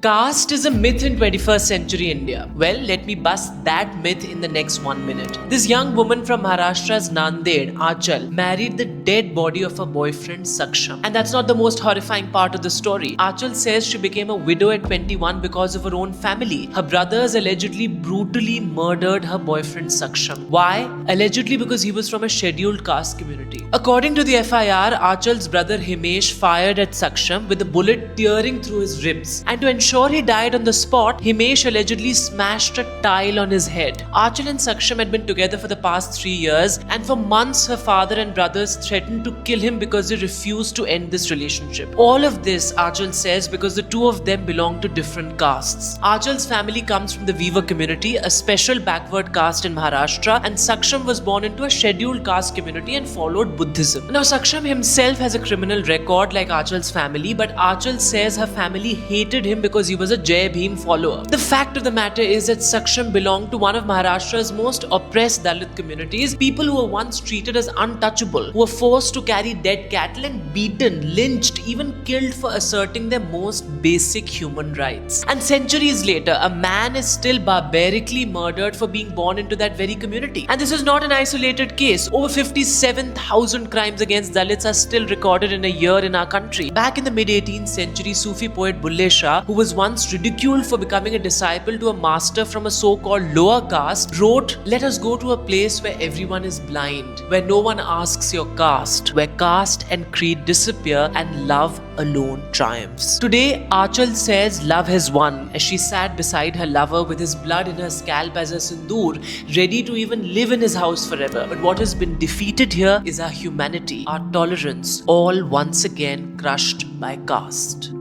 Caste is a myth in 21st century India. Well, let me bust that myth in the next 1 minute. This young woman from Maharashtra's Nanded, Achal, married the dead body of her boyfriend Saksham. And that's not the most horrifying part of the story. Achal says she became a widow at 21 because of her own family. Her brothers allegedly brutally murdered her boyfriend Saksham. Why? Allegedly because he was from a scheduled caste community. According to the FIR, Achal's brother Himesh fired at Saksham with a bullet tearing through his ribs. And to ensure he died on the spot, Himesh allegedly smashed a tile on his head. Achal and Saksham had been together for the past 3 years, and for months her father and brothers threatened to kill him because he refused to end this relationship. All of this, Achal says, because the two of them belong to different castes. Achal's family comes from the Weaver community, a special backward caste in Maharashtra, and Saksham was born into a scheduled caste community and followed Buddhism. Now, Saksham himself has a criminal record like Achal's family, but Achal says her family hated him because he was a Jai Bhim follower. The fact of the matter is that Saksham belonged to one of Maharashtra's most oppressed Dalit communities, people who were once treated as untouchable, who were forced to carry dead cattle and beaten, lynched, even killed for asserting their most basic human rights. And centuries later, a man is still barbarically murdered for being born into that very community. And this is not an isolated case. Over 57,000 crimes against Dalits are still recorded in a year in our country. Back in the mid-18th century, Sufi poet Bulle Shah, who was once ridiculed for becoming a disciple to a master from a so-called lower caste, wrote, "Let us go to a place where everyone is blind, where no one asks your caste, where caste and creed disappear and love alone triumphs." Today, Achal says love has won as she sat beside her lover with his blood in her scalp as a sindoor, ready to even live in his house forever. But what has been defeated here is our humanity, our tolerance, all once again crushed by caste.